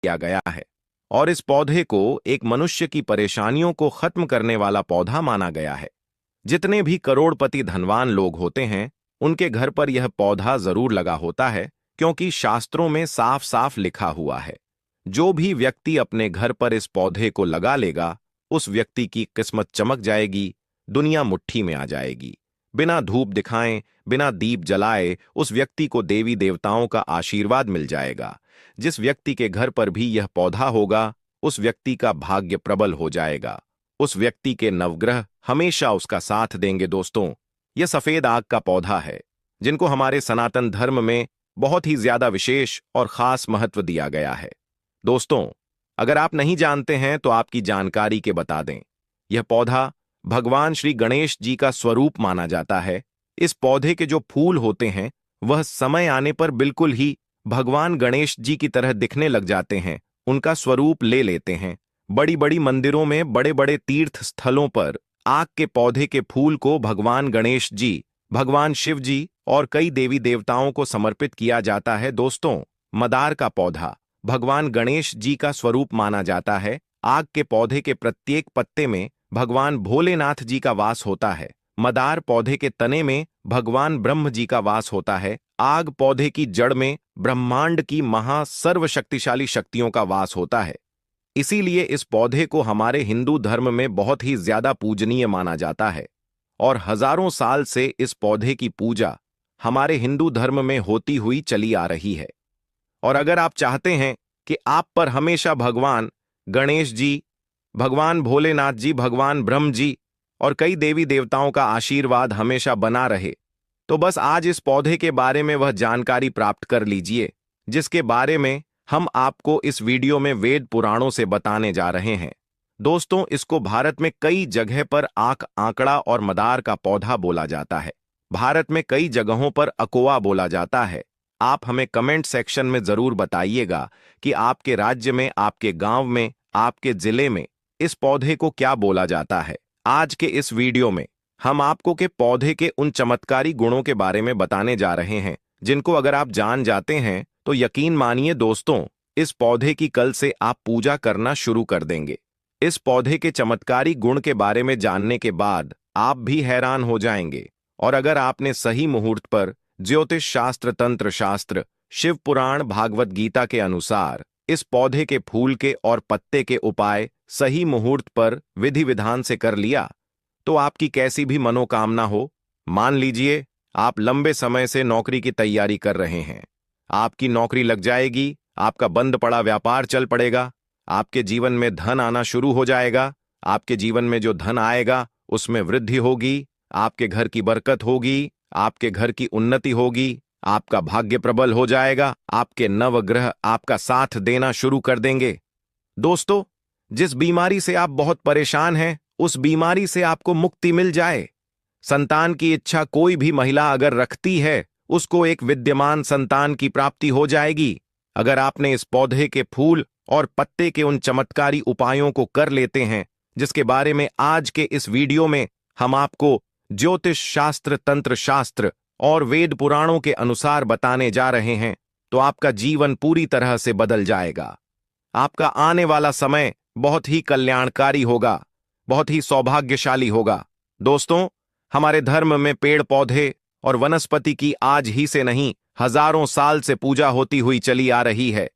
किया गया है और इस पौधे को एक मनुष्य की परेशानियों को खत्म करने वाला पौधा माना गया है। जितने भी करोड़पति धनवान लोग होते हैं उनके घर पर यह पौधा जरूर लगा होता है, क्योंकि शास्त्रों में साफ साफ लिखा हुआ है, जो भी व्यक्ति अपने घर पर इस पौधे को लगा लेगा उस व्यक्ति की किस्मत चमक जाएगी, दुनिया मुट्ठी में आ जाएगी। बिना धूप दिखाएं, बिना दीप जलाए उस व्यक्ति को देवी देवताओं का आशीर्वाद मिल जाएगा। जिस व्यक्ति के घर पर भी यह पौधा होगा उस व्यक्ति का भाग्य प्रबल हो जाएगा, उस व्यक्ति के नवग्रह हमेशा उसका साथ देंगे। दोस्तों, यह सफेद आग का पौधा है जिनको हमारे सनातन धर्म में बहुत ही ज्यादा विशेष और खास महत्व दिया गया है। दोस्तों, अगर आप नहीं जानते हैं तो आपकी जानकारी के बता दें, यह पौधा भगवान श्री गणेश जी का स्वरूप माना जाता है। इस पौधे के जो फूल होते हैं वह समय आने पर बिल्कुल ही भगवान गणेश जी की तरह दिखने लग जाते हैं, उनका स्वरूप ले लेते हैं। बड़ी बड़ी मंदिरों में, बड़े बड़े तीर्थ स्थलों पर आग के पौधे के फूल को भगवान गणेश जी, भगवान शिव जी और कई देवी देवताओं को समर्पित किया जाता है। दोस्तों, मदार का पौधा भगवान गणेश जी का स्वरूप माना जाता है। आग के पौधे के प्रत्येक पत्ते में भगवान भोलेनाथ जी का वास होता है। मदार पौधे के तने में भगवान ब्रह्म जी का वास होता है। आग पौधे की जड़ में ब्रह्मांड की महा सर्वशक्तिशाली शक्तियों का वास होता है। इसीलिए इस पौधे को हमारे हिंदू धर्म में बहुत ही ज्यादा पूजनीय माना जाता है और हजारों साल से इस पौधे की पूजा हमारे हिंदू धर्म में होती हुई चली आ रही है। और अगर आप चाहते हैं कि आप पर हमेशा भगवान गणेश जी, भगवान भोलेनाथ जी, भगवान ब्रह्म जी और कई देवी देवताओं का आशीर्वाद हमेशा बना रहे, तो बस आज इस पौधे के बारे में वह जानकारी प्राप्त कर लीजिए जिसके बारे में हम आपको इस वीडियो में वेद पुराणों से बताने जा रहे हैं। दोस्तों, इसको भारत में कई जगह पर आंकड़ा और मदार का पौधा बोला जाता है। भारत में कई जगहों पर अकोआ बोला जाता है। आप हमें कमेंट सेक्शन में जरूर बताइएगा कि आपके राज्य में, आपके गांव में, आपके जिले में इस पौधे को क्या बोला जाता है। आज के इस वीडियो में हम आपको के पौधे के उन चमत्कारी गुणों के बारे में बताने जा रहे हैं जिनको अगर आप जान जाते हैं तो यकीन मानिए दोस्तों, इस पौधे की कल से आप पूजा करना शुरू कर देंगे। इस पौधे के चमत्कारी गुण के बारे में जानने के बाद आप भी हैरान हो जाएंगे। और अगर आपने सही मुहूर्त पर ज्योतिष शास्त्र, तंत्र शास्त्र, शिव पुराण, भागवत गीता के अनुसार इस पौधे के फूल के और पत्ते के उपाय सही मुहूर्त पर विधि विधान से कर लिया तो आपकी कैसी भी मनोकामना हो, मान लीजिए आप लंबे समय से नौकरी की तैयारी कर रहे हैं, आपकी नौकरी लग जाएगी, आपका बंद पड़ा व्यापार चल पड़ेगा, आपके जीवन में धन आना शुरू हो जाएगा, आपके जीवन में जो धन आएगा उसमें वृद्धि होगी, आपके घर की बरकत होगी, आपके घर की उन्नति होगी, आपका भाग्य प्रबल हो जाएगा, आपके नवग्रह आपका साथ देना शुरू कर देंगे। दोस्तों, जिस बीमारी से आप बहुत परेशान हैं उस बीमारी से आपको मुक्ति मिल जाए। संतान की इच्छा कोई भी महिला अगर रखती है उसको एक विद्यमान संतान की प्राप्ति हो जाएगी। अगर आपने इस पौधे के फूल और पत्ते के उन चमत्कारी उपायों को कर लेते हैं जिसके बारे में आज के इस वीडियो में हम आपको ज्योतिष शास्त्र, तंत्र शास्त्र और वेद पुराणों के अनुसार बताने जा रहे हैं, तो आपका जीवन पूरी तरह से बदल जाएगा। आपका आने वाला समय बहुत ही कल्याणकारी होगा, बहुत ही सौभाग्यशाली होगा। दोस्तों, हमारे धर्म में पेड़ पौधे और वनस्पति की आज ही से नहीं, हजारों साल से पूजा होती हुई चली आ रही है।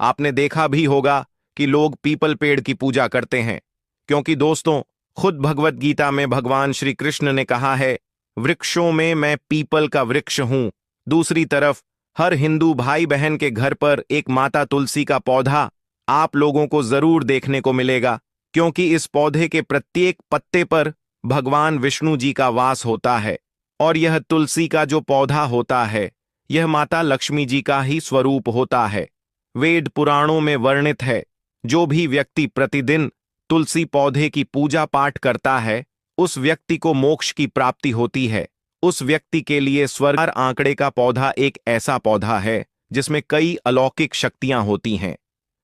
आपने देखा भी होगा कि लोग पीपल पेड़ की पूजा करते हैं, क्योंकि दोस्तों, खुद भगवत गीता में भगवान श्री कृष्ण ने कहा है, वृक्षों में मैं पीपल का वृक्ष हूं। दूसरी तरफ हर हिंदू भाई बहन के घर पर एक माता तुलसी का पौधा आप लोगों को जरूर देखने को मिलेगा, क्योंकि इस पौधे के प्रत्येक पत्ते पर भगवान विष्णु जी का वास होता है। और यह तुलसी का जो पौधा होता है यह माता लक्ष्मी जी का ही स्वरूप होता है। वेद पुराणों में वर्णित है, जो भी व्यक्ति प्रतिदिन तुलसी पौधे की पूजा पाठ करता है उस व्यक्ति को मोक्ष की प्राप्ति होती है। उस व्यक्ति के लिए स्वर्ग आंकड़े का पौधा एक ऐसा पौधा है जिसमें कई अलौकिक शक्तियां होती हैं,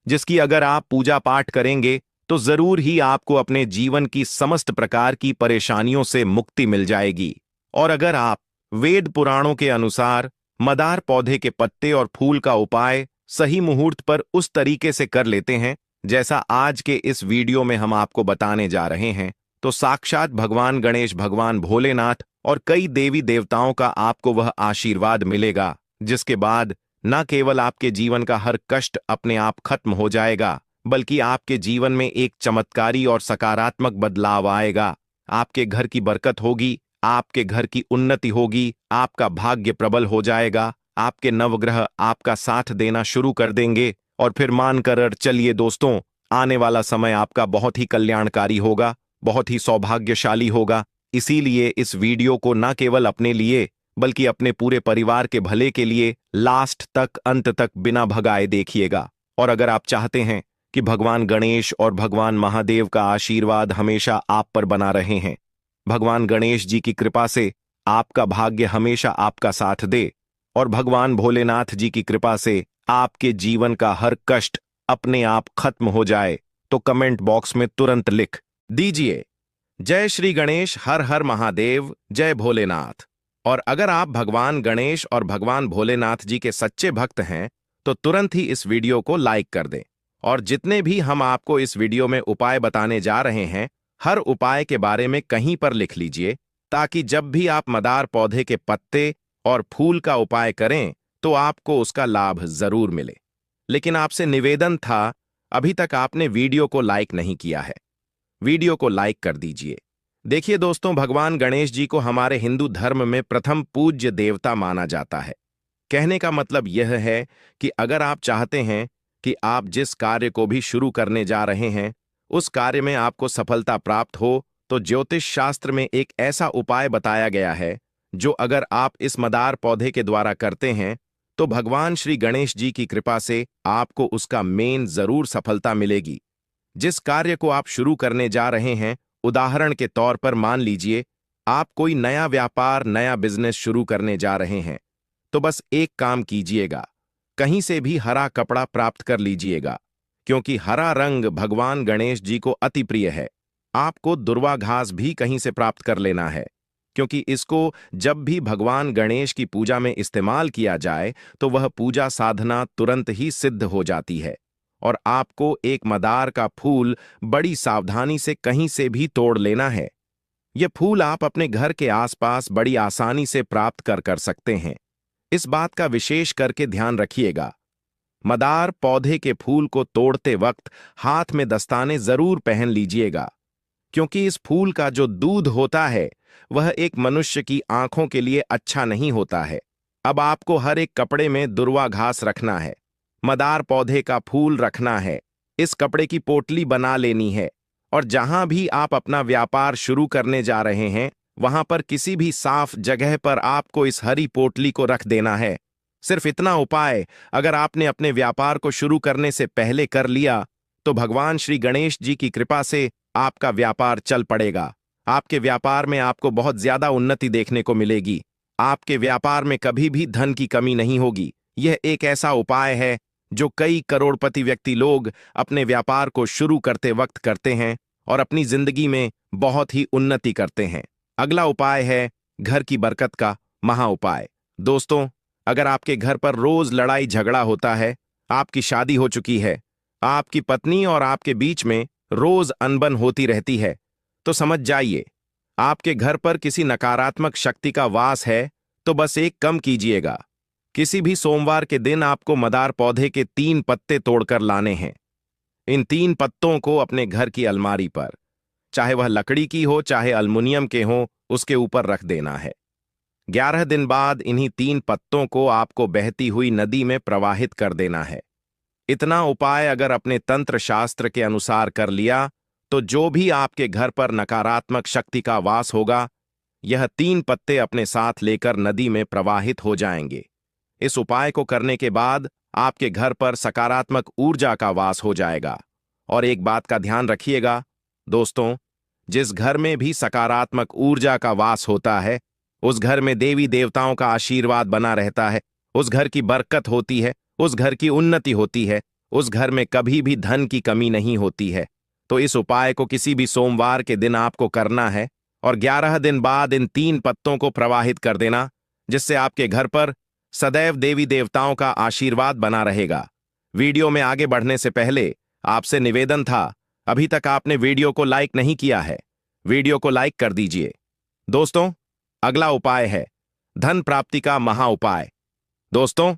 जिसकी अगर आप पूजा पाठ करेंगे तो जरूर ही आपको अपने जीवन की समस्त प्रकार की परेशानियों से मुक्ति मिल जाएगी। और अगर आप वेद पुराणों के अनुसार मदार पौधे के पत्ते और फूल का उपाय सही मुहूर्त पर उस तरीके से कर लेते हैं जैसा आज के इस वीडियो में हम आपको बताने जा रहे हैं, तो साक्षात भगवान गणेश, भगवान भोलेनाथ और कई देवी देवताओं का आपको वह आशीर्वाद मिलेगा, जिसके बाद न केवल आपके जीवन का हर कष्ट अपने आप खत्म हो जाएगा, बल्कि आपके जीवन में एक चमत्कारी और सकारात्मक बदलाव आएगा। आपके घर की बरकत होगी, आपके घर की उन्नति होगी, आपका भाग्य प्रबल हो जाएगा, आपके नवग्रह आपका साथ देना शुरू कर देंगे और फिर मानकर चलिए दोस्तों, आने वाला समय आपका बहुत ही कल्याणकारी होगा, बहुत ही सौभाग्यशाली होगा। इसीलिए इस वीडियो को न केवल अपने लिए बल्कि अपने पूरे परिवार के भले के लिए लास्ट तक, अंत तक बिना भगाए देखिएगा। और अगर आप चाहते हैं कि भगवान गणेश और भगवान महादेव का आशीर्वाद हमेशा आप पर बना रहे हैं, भगवान गणेश जी की कृपा से आपका भाग्य हमेशा आपका साथ दे और भगवान भोलेनाथ जी की कृपा से आपके जीवन का हर कष्ट अपने आप खत्म हो जाए, तो कमेंट बॉक्स में तुरंत लिख दीजिए जय श्री गणेश, हर हर महादेव, जय भोलेनाथ। और अगर आप भगवान गणेश और भगवान भोलेनाथ जी के सच्चे भक्त हैं तो तुरंत ही इस वीडियो को लाइक कर दें। और जितने भी हम आपको इस वीडियो में उपाय बताने जा रहे हैं, हर उपाय के बारे में कहीं पर लिख लीजिए, ताकि जब भी आप मदार पौधे के पत्ते और फूल का उपाय करें तो आपको उसका लाभ जरूर मिले। लेकिन आपसे निवेदन था, अभी तक आपने वीडियो को लाइक नहीं किया है, वीडियो को लाइक कर दीजिए। देखिए दोस्तों, भगवान गणेश जी को हमारे हिंदू धर्म में प्रथम पूज्य देवता माना जाता है। कहने का मतलब यह है कि अगर आप चाहते हैं कि आप जिस कार्य को भी शुरू करने जा रहे हैं उस कार्य में आपको सफलता प्राप्त हो, तो ज्योतिष शास्त्र में एक ऐसा उपाय बताया गया है जो अगर आप इस मदार पौधे के द्वारा करते हैं तो भगवान श्री गणेश जी की कृपा से आपको उसका मेन जरूर सफलता मिलेगी। जिस कार्य को आप शुरू करने जा रहे हैं, उदाहरण के तौर पर मान लीजिए आप कोई नया व्यापार, नया बिजनेस शुरू करने जा रहे हैं, तो बस एक काम कीजिएगा, कहीं से भी हरा कपड़ा प्राप्त कर लीजिएगा, क्योंकि हरा रंग भगवान गणेश जी को अति प्रिय है। आपको दुर्वा घास भी कहीं से प्राप्त कर लेना है, क्योंकि इसको जब भी भगवान गणेश की पूजा में इस्तेमाल किया जाए तो वह पूजा साधना तुरंत ही सिद्ध हो जाती है। और आपको एक मदार का फूल बड़ी सावधानी से कहीं से भी तोड़ लेना है। यह फूल आप अपने घर के आसपास बड़ी आसानी से प्राप्त कर सकते हैं। इस बात का विशेष करके ध्यान रखिएगा, मदार पौधे के फूल को तोड़ते वक्त हाथ में दस्ताने जरूर पहन लीजिएगा, क्योंकि इस फूल का जो दूध होता है वह एक मनुष्य की आंखों के लिए अच्छा नहीं होता है। अब आपको हर एक कपड़े में दुर्वा घास रखना है, मदार पौधे का फूल रखना है, इस कपड़े की पोटली बना लेनी है और जहां भी आप अपना व्यापार शुरू करने जा रहे हैं वहां पर किसी भी साफ जगह पर आपको इस हरी पोटली को रख देना है। सिर्फ इतना उपाय अगर आपने अपने व्यापार को शुरू करने से पहले कर लिया तो भगवान श्री गणेश जी की कृपा से आपका व्यापार चल पड़ेगा। आपके व्यापार में आपको बहुत ज्यादा उन्नति देखने को मिलेगी। आपके व्यापार में कभी भी धन की कमी नहीं होगी। यह एक ऐसा उपाय है जो कई करोड़पति व्यक्ति लोग अपने व्यापार को शुरू करते वक्त करते हैं और अपनी जिंदगी में बहुत ही उन्नति करते हैं। अगला उपाय है घर की बरकत का महा उपाय। दोस्तों, अगर आपके घर पर रोज लड़ाई झगड़ा होता है, आपकी शादी हो चुकी है, आपकी पत्नी और आपके बीच में रोज अनबन होती रहती है, तो समझ जाइए आपके घर पर किसी नकारात्मक शक्ति का वास है। तो बस एक कम कीजिएगा, किसी भी सोमवार के दिन आपको मदार पौधे के 3 पत्ते तोड़कर लाने हैं। इन 3 पत्तों को अपने घर की अलमारी पर, चाहे वह लकड़ी की हो चाहे अल्युमिनियम के हो, उसके ऊपर रख देना है। 11 दिन बाद इन्हीं 3 पत्तों को आपको बहती हुई नदी में प्रवाहित कर देना है। इतना उपाय अगर अपने तंत्र शास्त्र के अनुसार कर लिया तो जो भी आपके घर पर नकारात्मक शक्ति का वास होगा, यह 3 पत्ते अपने साथ लेकर नदी में प्रवाहित हो जाएंगे। इस उपाय को करने के बाद आपके घर पर सकारात्मक ऊर्जा का वास हो जाएगा। और एक बात का ध्यान रखिएगा दोस्तों, जिस घर में भी सकारात्मक ऊर्जा का वास होता है उस घर में देवी देवताओं का आशीर्वाद बना रहता है, उस घर की बरकत होती है, उस घर की उन्नति होती है, उस घर में कभी भी धन की कमी नहीं होती है। तो इस उपाय को किसी भी सोमवार के दिन आपको करना है और 11 दिन बाद इन 3 पत्तों को प्रवाहित कर देना, जिससे आपके घर पर सदैव देवी देवताओं का आशीर्वाद बना रहेगा। वीडियो में आगे बढ़ने से पहले आपसे निवेदन था, अभी तक आपने वीडियो को लाइक नहीं किया है, वीडियो को लाइक कर दीजिए। दोस्तों, अगला उपाय है धन प्राप्ति का महा उपाय। दोस्तों,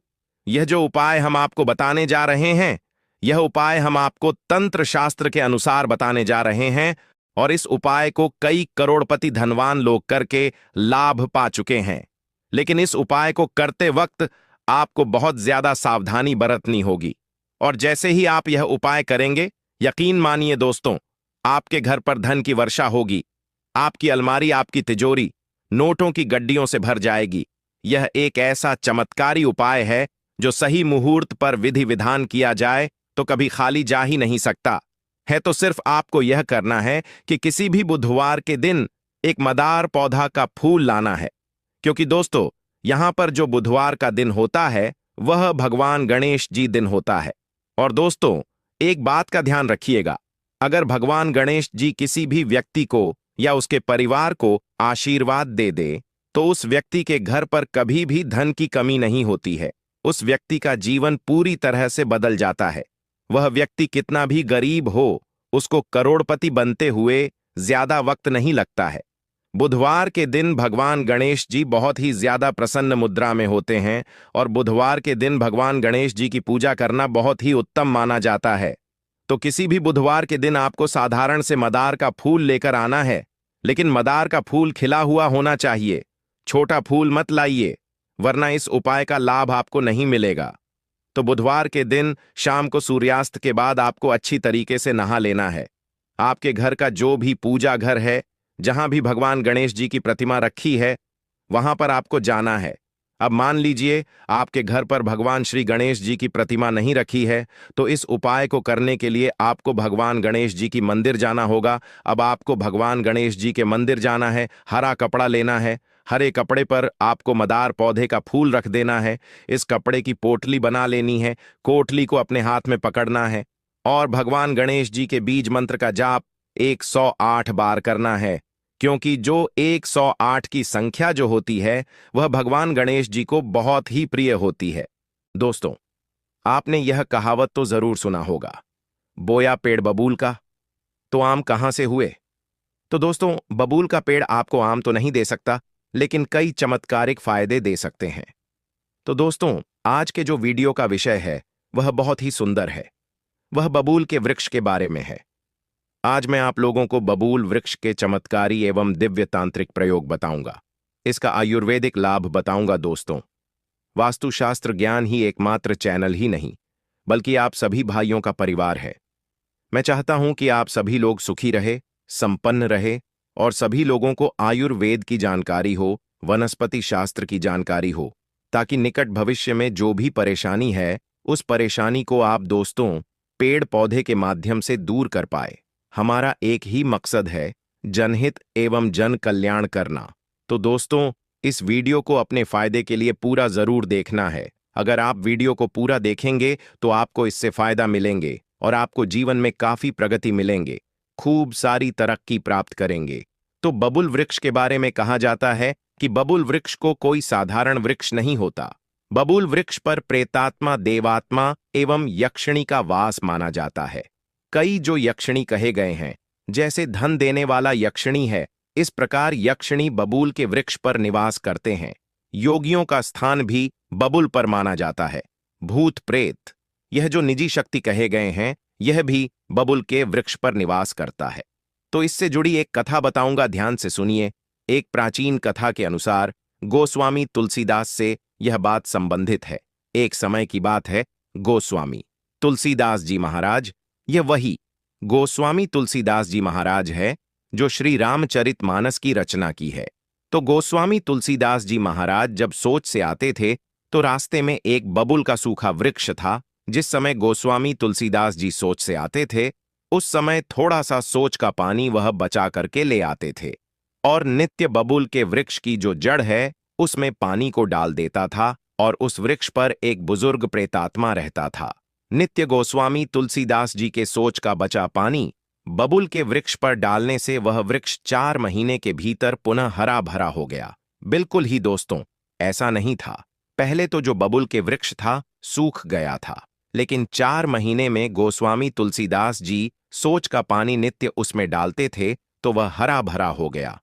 यह जो उपाय हम आपको बताने जा रहे हैं, यह उपाय हम आपको तंत्र शास्त्र के अनुसार बताने जा रहे हैं और इस उपाय को कई करोड़पति धनवान लोग करके लाभ पा चुके हैं। लेकिन इस उपाय को करते वक्त आपको बहुत ज्यादा सावधानी बरतनी होगी और जैसे ही आप यह उपाय करेंगे, यकीन मानिए दोस्तों, आपके घर पर धन की वर्षा होगी। आपकी अलमारी, आपकी तिजोरी नोटों की गड्डियों से भर जाएगी। यह एक ऐसा चमत्कारी उपाय है जो सही मुहूर्त पर विधि विधान किया जाए तो कभी खाली जा ही नहीं सकता है। तो सिर्फ आपको यह करना है कि किसी भी बुधवार के दिन एक मदार पौधा का फूल लाना है, क्योंकि दोस्तों, यहां पर जो बुधवार का दिन होता है वह भगवान गणेश जी दिन होता है। और दोस्तों, एक बात का ध्यान रखिएगा, अगर भगवान गणेश जी किसी भी व्यक्ति को या उसके परिवार को आशीर्वाद दे दे तो उस व्यक्ति के घर पर कभी भी धन की कमी नहीं होती है। उस व्यक्ति का जीवन पूरी तरह से बदल जाता है। वह व्यक्ति कितना भी गरीब हो, उसको करोड़पति बनते हुए ज्यादा वक्त नहीं लगता है। बुधवार के दिन भगवान गणेश जी बहुत ही ज्यादा प्रसन्न मुद्रा में होते हैं और बुधवार के दिन भगवान गणेश जी की पूजा करना बहुत ही उत्तम माना जाता है। तो किसी भी बुधवार के दिन आपको साधारण से मदार का फूल लेकर आना है, लेकिन मदार का फूल खिला हुआ होना चाहिए। छोटा फूल मत लाइए, वरना इस उपाय का लाभ आपको नहीं मिलेगा। तो बुधवार के दिन शाम को सूर्यास्त के बाद आपको अच्छी तरीके से नहा लेना है। आपके घर का जो भी पूजा घर है, जहां भी भगवान गणेश जी की प्रतिमा रखी है, वहां पर आपको जाना है। अब मान लीजिए आपके घर पर भगवान श्री गणेश जी की प्रतिमा नहीं रखी है, तो इस उपाय को करने के लिए आपको भगवान गणेश जी की मंदिर जाना होगा। अब आपको भगवान गणेश जी के मंदिर जाना है, हरा कपड़ा लेना है, हरे कपड़े पर आपको मदार पौधे का फूल रख देना है, इस कपड़े की पोटली बना लेनी है, कोटली को अपने हाथ में पकड़ना है और भगवान गणेश जी के बीज मंत्र का जाप 108 बार करना है, क्योंकि जो 108 की संख्या जो होती है वह भगवान गणेश जी को बहुत ही प्रिय होती है। दोस्तों, आपने यह कहावत तो जरूर सुना होगा, बोया पेड़ बबूल का, तो आम कहां से हुए। तो दोस्तों, बबूल का पेड़ आपको आम तो नहीं दे सकता, लेकिन कई चमत्कारिक फायदे दे सकते हैं। तो दोस्तों, आज के जो वीडियो का विषय है वह बहुत ही सुंदर है। वह बबूल के वृक्ष के बारे में है। आज मैं आप लोगों को बबूल वृक्ष के चमत्कारी एवं दिव्य तांत्रिक प्रयोग बताऊंगा। इसका आयुर्वेदिक लाभ बताऊंगा। दोस्तों, वास्तुशास्त्र ज्ञान ही एकमात्र चैनल ही नहीं, बल्कि आप सभी भाइयों का परिवार है। मैं चाहता हूं कि आप सभी लोग सुखी रहे, संपन्न रहे और सभी लोगों को आयुर्वेद की जानकारी हो, वनस्पति शास्त्र की जानकारी हो, ताकि निकट भविष्य में जो भी परेशानी है उस परेशानी को आप दोस्तों पेड़ पौधे के माध्यम से दूर कर पाए। हमारा एक ही मकसद है, जनहित एवं जन कल्याण करना। तो दोस्तों, इस वीडियो को अपने फायदे के लिए पूरा जरूर देखना है। अगर आप वीडियो को पूरा देखेंगे तो आपको इससे फायदा मिलेंगे और आपको जीवन में काफी प्रगति मिलेंगे, खूब सारी तरक्की प्राप्त करेंगे। तो बबूल वृक्ष के बारे में कहा जाता है कि बबूल वृक्ष को कोई साधारण वृक्ष नहीं होता। बबूल वृक्ष पर प्रेतात्मा, देवात्मा एवं यक्षिणी का वास माना जाता है। कई जो यक्षिणी कहे गए हैं, जैसे धन देने वाला यक्षिणी है, इस प्रकार यक्षिणी बबूल के वृक्ष पर निवास करते हैं। योगियों का स्थान भी बबूल पर माना जाता है। भूत प्रेत, यह जो निजी शक्ति कहे गए हैं, यह भी बबूल के वृक्ष पर निवास करता है। तो इससे जुड़ी एक कथा बताऊंगा, ध्यान से सुनिए। एक प्राचीन कथा के अनुसार गोस्वामी तुलसीदास से यह बात संबंधित है। एक समय की बात है, गोस्वामी तुलसीदास जी महाराज, यह वही गोस्वामी तुलसीदास जी महाराज है जो श्री रामचरितमानस की रचना की है। तो गोस्वामी तुलसीदास जी महाराज जब सोच से आते थे तो रास्ते में एक बबूल का सूखा वृक्ष था। जिस समय गोस्वामी तुलसीदास जी सोच से आते थे, उस समय थोड़ा सा सोच का पानी वह बचा करके ले आते थे और नित्य बबूल के वृक्ष की जो जड़ है उसमें पानी को डाल देता था और उस वृक्ष पर एक बुजुर्ग प्रेतात्मा रहता था। नित्य गोस्वामी तुलसीदास जी के सोच का बचा पानी बबूल के वृक्ष पर डालने से वह वृक्ष 4 महीने के भीतर पुनः हरा भरा हो गया। बिल्कुल ही दोस्तों, ऐसा नहीं था। पहले तो जो बबूल के वृक्ष था सूख गया था, लेकिन 4 महीने में गोस्वामी तुलसीदास जी सोच का पानी नित्य उसमें डालते थे तो वह हरा भरा हो गया।